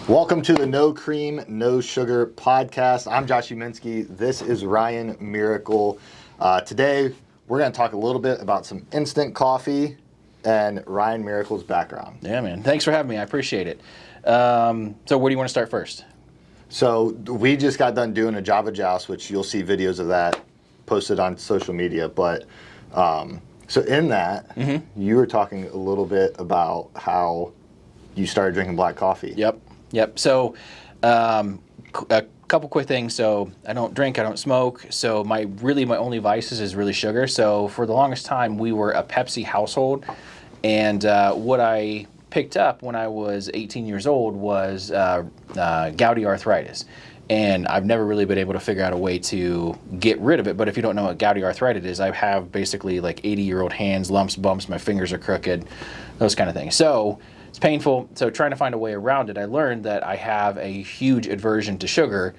Welcome to the No Cream, No Sugar podcast. I'm Josh Uminski. This is Ryan Miracle. Today, we're going to talk a little bit about some instant coffee and Ryan Miracle's background. Yeah, man. Thanks for having me. I appreciate it. So where do you want to start first? So we just got done doing a Java Joust, which you'll see videos of that posted on social media. But so in that, you were talking a little bit about how you started drinking black coffee. Yep. So a couple quick things. So I don't drink, I don't smoke. So my only vices is really sugar. So for the longest time, we were a Pepsi household. And what I picked up when I was 18 years old was gouty arthritis. And I've never really been able to figure out a way to get rid of it. But if you don't know what gouty arthritis is, I have basically like 80-year-old hands, lumps, bumps, my fingers are crooked, those kind of things. So it's painful. So trying to find a way around it, I learned that I have a huge aversion to sugar,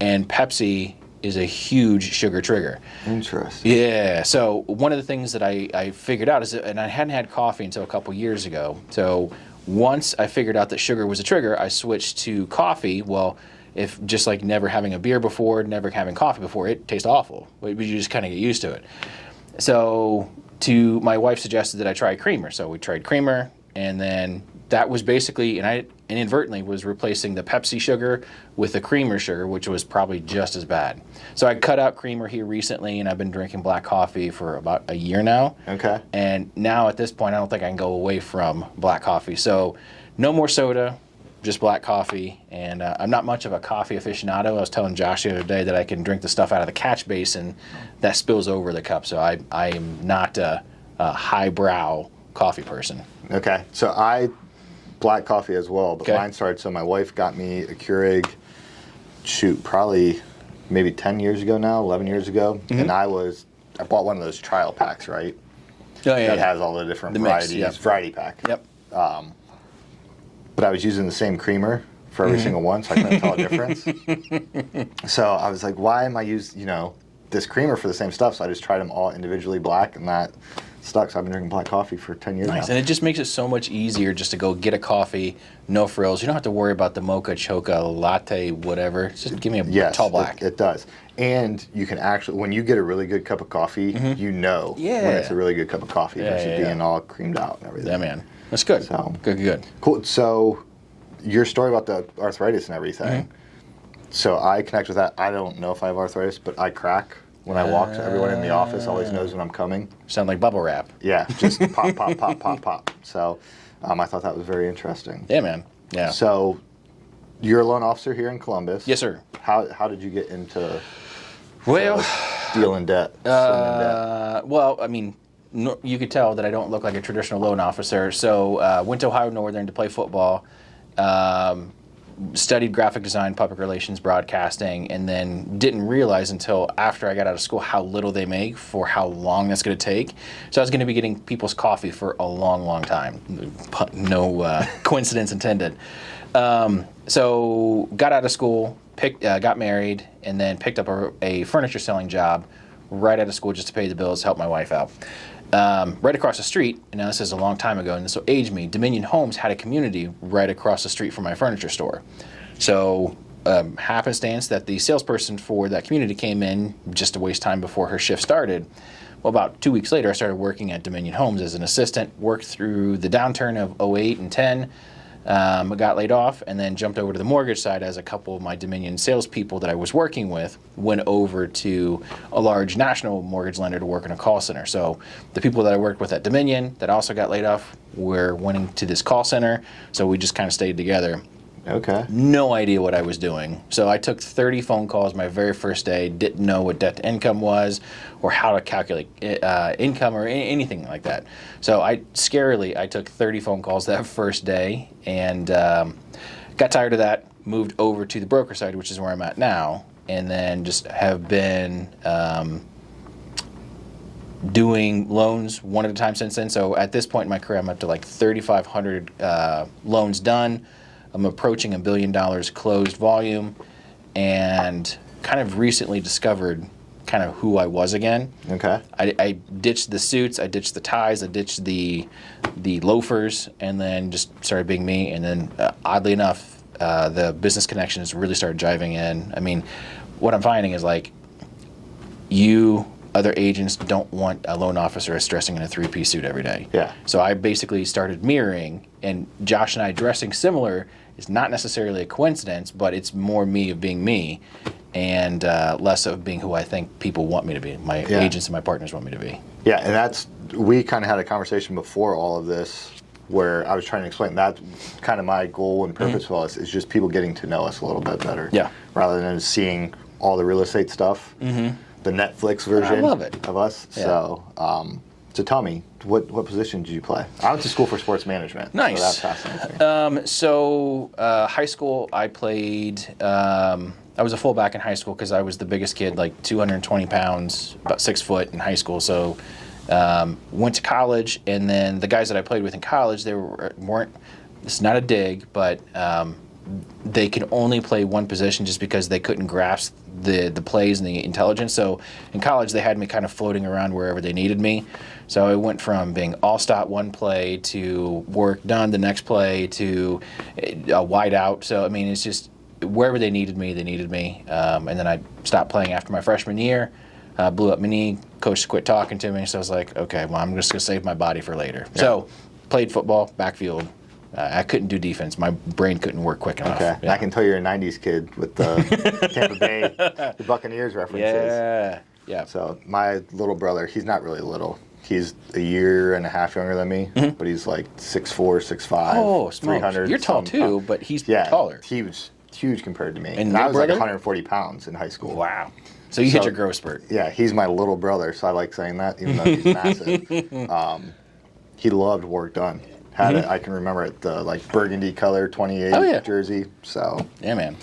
and Pepsi is a huge sugar trigger. Interesting. Yeah. So one of the things that I figured out is, and I hadn't had coffee until a couple years ago. So once I figured out that sugar was a trigger, I switched to coffee. Well, if just like never having a beer before, never having coffee before, it tastes awful. But you just kind of get used to it. So my wife suggested that I try creamer. So we tried creamer, and then that was basically, and I inadvertently was replacing the Pepsi sugar with the creamer sugar, which was probably just as bad. So I cut out creamer here recently, and I've been drinking black coffee for about a year now. Okay. And now at this point, I don't think I can go away from black coffee. So no more soda, just black coffee. And I'm not much of a coffee aficionado. I was telling Josh the other day that I can drink the stuff out of the catch basin that spills over the cup. So I am not a highbrow coffee person. Okay. So black coffee as well, but mine started, so my wife got me a Keurig, probably maybe 10 years ago now, 11 years ago, and I bought one of those trial packs, right? Oh, yeah. That has all the different varieties, mix, variety pack. Yep. But I was using the same creamer for every single one, so I couldn't tell a difference. So I was like, why am I using, this creamer for the same stuff? So I just tried them all individually black, and that stuck. So I've been drinking black coffee for 10 years now. And it just makes it so much easier just to go get a coffee, no frills. You don't have to worry about the mocha, choca, latte, whatever. Just give me a tall black. It does. And you can actually, when you get a really good cup of coffee, you know when it's a really good cup of coffee versus being all creamed out and everything. Yeah, man. That's good. So, Good. Cool. So your story about the arthritis and everything. So I connect with that. I don't know if I have arthritis, but I crack when I walk, so everyone in the office always knows when I'm coming. Sound like bubble wrap. Yeah, just pop, pop, pop, pop, pop. So I thought that was very interesting. Yeah, man. Yeah. So you're a loan officer here in Columbus. Yes, sir. How did you get into dealing debt? Well, I mean, you could tell that I don't look like a traditional loan officer. So went to Ohio Northern to play football. Studied graphic design, public relations, broadcasting, and then didn't realize until after I got out of school how little they make for how long that's going to take. So I was going to be getting people's coffee for a long, long time. No coincidence intended. So got out of school, got married, and then picked up a furniture selling job right out of school just to pay the bills, help my wife out. Right across the street, and now this is a long time ago, and this will age me, Dominion Homes had a community right across the street from my furniture store. So happenstance that the salesperson for that community came in just to waste time before her shift started. Well, about 2 weeks later, I started working at Dominion Homes as an assistant, worked through the downturn of 08 and 10, got laid off, and then jumped over to the mortgage side as a couple of my Dominion salespeople that I was working with went over to a large national mortgage lender to work in a call center. So the people that I worked with at Dominion that also got laid off were went to this call center, so we just kind of stayed together. Okay. No idea what I was doing. So I took 30 phone calls my very first day, didn't know what debt to income was or how to calculate income or anything like that. So I took 30 phone calls that first day and got tired of that, moved over to the broker side, which is where I'm at now, and then just have been doing loans one at a time since then. So at this point in my career, I'm up to like 3,500 loans done. I'm approaching $1 billion closed volume, and kind of recently discovered kind of who I was again. Okay. I ditched the suits, I ditched the ties, I ditched the loafers, and then just started being me. And then oddly enough, the business connections really started jiving in. I mean, what I'm finding is like other agents don't want a loan officer stressing in a three-piece suit every day. Yeah. So I basically started mirroring, and Josh and I dressing similar is not necessarily a coincidence, but it's more me of being me, and less of being who I think people want me to be. My agents and my partners want me to be. Yeah, and we kind of had a conversation before all of this where I was trying to explain that's kind of my goal and purpose for us is just people getting to know us a little bit better. Yeah. Rather than seeing all the real estate stuff, the Netflix version of us. Yeah. So tell me, what position did you play? I went to school for sports management. Nice. So that fascinates me. High school, I played. I was a fullback in high school because I was the biggest kid, like 220 pounds, about 6 foot in high school. So went to college, and then the guys that I played with in college, they weren't. This is not a dig, but they could only play one position just because they couldn't grasp the plays and the intelligence. So in college, they had me kind of floating around wherever they needed me. So I went from being all-stop one play to work done the next play to a wide out. So, I mean, it's just wherever they needed me, they needed me. And then I stopped playing after my freshman year, blew up my knee, coach quit talking to me. So I was like, okay, well, I'm just going to save my body for later. Yeah. So played football, backfield. I couldn't do defense. My brain couldn't work quick enough. Okay. Yeah. I can tell you're a 90s kid with the Tampa Bay, the Buccaneers references. Yeah. So my little brother, he's not really little. He's a year and a half younger than me, but he's like 6'4", 6'5", Oh, 300. You're tall too, but he's taller. He was huge compared to me. And I your was like brother? 140 pounds in high school. Wow. So you hit your growth spurt. Yeah, he's my little brother, so I like saying that, even though he's massive. He loved work done. Had it, I can remember it, the like burgundy color 28 jersey. So yeah, man.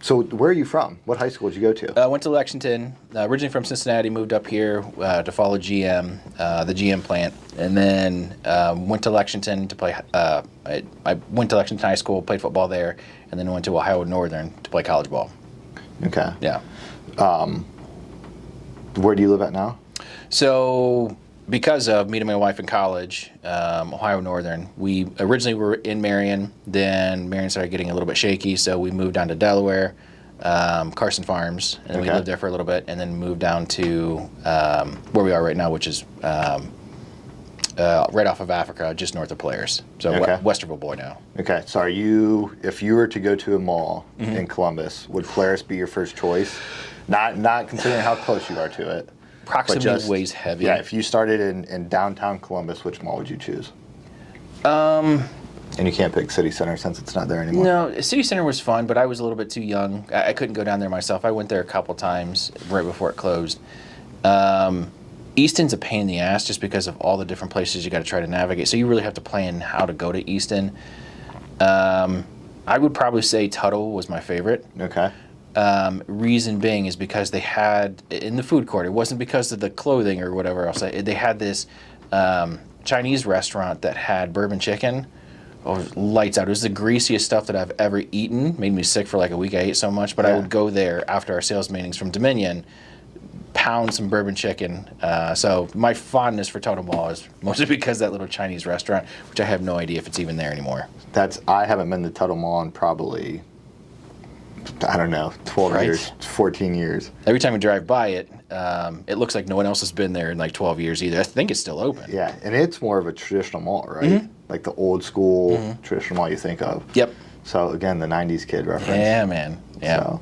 So where are you from? What high school did you go to? I went to Lexington. Originally from Cincinnati, moved up here to follow GM, the GM plant, and then went to Lexington to play. I went to Lexington High School, played football there, and then went to Ohio Northern to play college ball. Okay. Yeah. Where do you live at now? So, because of meeting my wife in college, Ohio Northern, we originally were in Marion. Then Marion started getting a little bit shaky, so we moved down to Delaware, Carson Farms, and we lived there for a little bit, and then moved down to where we are right now, which is right off of Africa, just north of Polaris. So Westerville boy now. Okay, so if you were to go to a mall in Columbus, would Polaris be your first choice? Not considering how close you are to it. Proximity weighs heavy. Yeah, if you started in downtown Columbus, which mall would you choose? And you can't pick City Center since it's not there anymore. No, City Center was fun, but I was a little bit too young. I couldn't go down there myself. I went there a couple times right before it closed. Easton's a pain in the ass just because of all the different places you got to try to navigate. So you really have to plan how to go to Easton. I would probably say Tuttle was my favorite. Okay. Reason being is because they had, in the food court, it wasn't because of the clothing or whatever else. They had this Chinese restaurant that had bourbon chicken. Oh, lights out. It was the greasiest stuff that I've ever eaten. Made me sick for like a week. I ate so much. But I would go there after our sales meetings from Dominion, pound some bourbon chicken. So my fondness for Totem Mall is mostly because of that little Chinese restaurant, which I have no idea if it's even there anymore. I haven't been to Totem Mall in probably, I don't know, 12 years, 14 years. Every time we drive by it, it looks like no one else has been there in like 12 years either. I think it's still open. Yeah, and it's more of a traditional mall, right? Like the old school traditional mall you think of. Yep. So again, the 90s kid reference. Yeah, man. Yeah. So,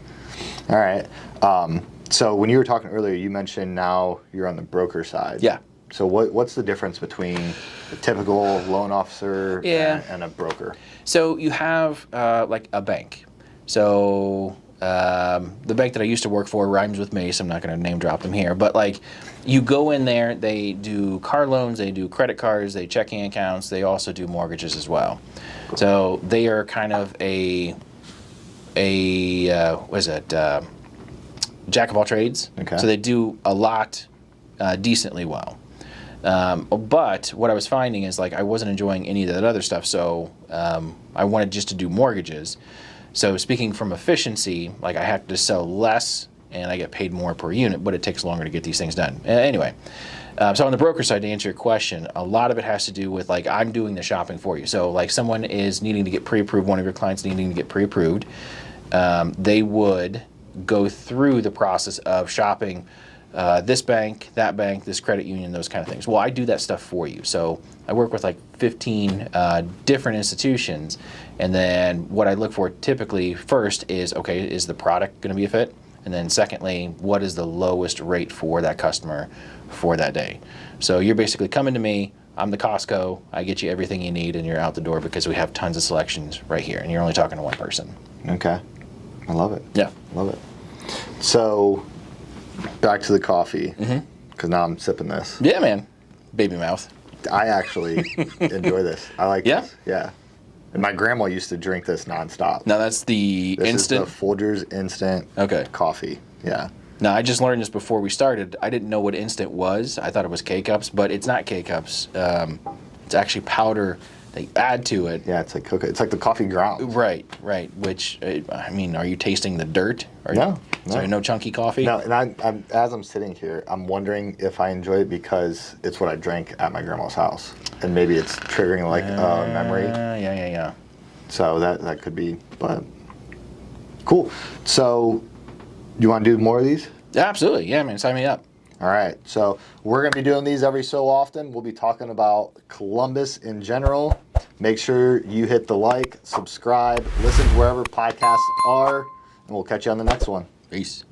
all right. So when you were talking earlier, you mentioned now you're on the broker side. Yeah. So what's the difference between a typical loan officer and a broker? So you have like a bank. So the bank that I used to work for rhymes with me, so I'm not going to name drop them here. But like, you go in there, they do car loans, they do credit cards, they checking accounts, they also do mortgages as well. So they are kind of a what is it? Jack of all trades. Okay. So they do a lot decently well. But what I was finding is like I wasn't enjoying any of that other stuff, so I wanted just to do mortgages. So speaking from efficiency, like I had to sell less and I get paid more per unit, but it takes longer to get these things done. Anyway, so on the broker side, to answer your question, a lot of it has to do with like I'm doing the shopping for you. So like someone is needing to get pre-approved, one of your clients needing to get pre-approved, they would go through the process of shopping this bank, that bank, this credit union, those kind of things. Well, I do that stuff for you. So I work with like 15 different institutions, and then what I look for typically first is, okay, is the product going to be a fit? And then secondly, what is the lowest rate for that customer for that day? So you're basically coming to me, I'm the Costco, I get you everything you need, and you're out the door because we have tons of selections right here, and you're only talking to one person. Okay. I love it. Yeah. Love it. So, back to the coffee, because now I'm sipping this. Yeah, man. Baby mouth. I actually enjoy this. I like Yeah? this. Yeah. And my grandma used to drink this nonstop. Now that's the This instant. is the Folgers instant Okay. coffee. Yeah. Now I just learned this before we started. I didn't know what instant was. I thought it was K-Cups, but it's not K-Cups. It's actually powder they add to it. Yeah, it's like cocoa. It's like the coffee ground. Right. Which, I mean, are you tasting the dirt? No. So no chunky coffee? No, and I'm as I'm sitting here, I'm wondering if I enjoy it because it's what I drank at my grandma's house, and maybe it's triggering like a memory. Yeah. So that could be, but cool. So, you want to do more of these? Yeah, absolutely. Yeah, man. Sign me up. All right. So we're going to be doing these every so often. We'll be talking about Columbus in general. Make sure you hit the like, subscribe, listen to wherever podcasts are, and we'll catch you on the next one. Peace.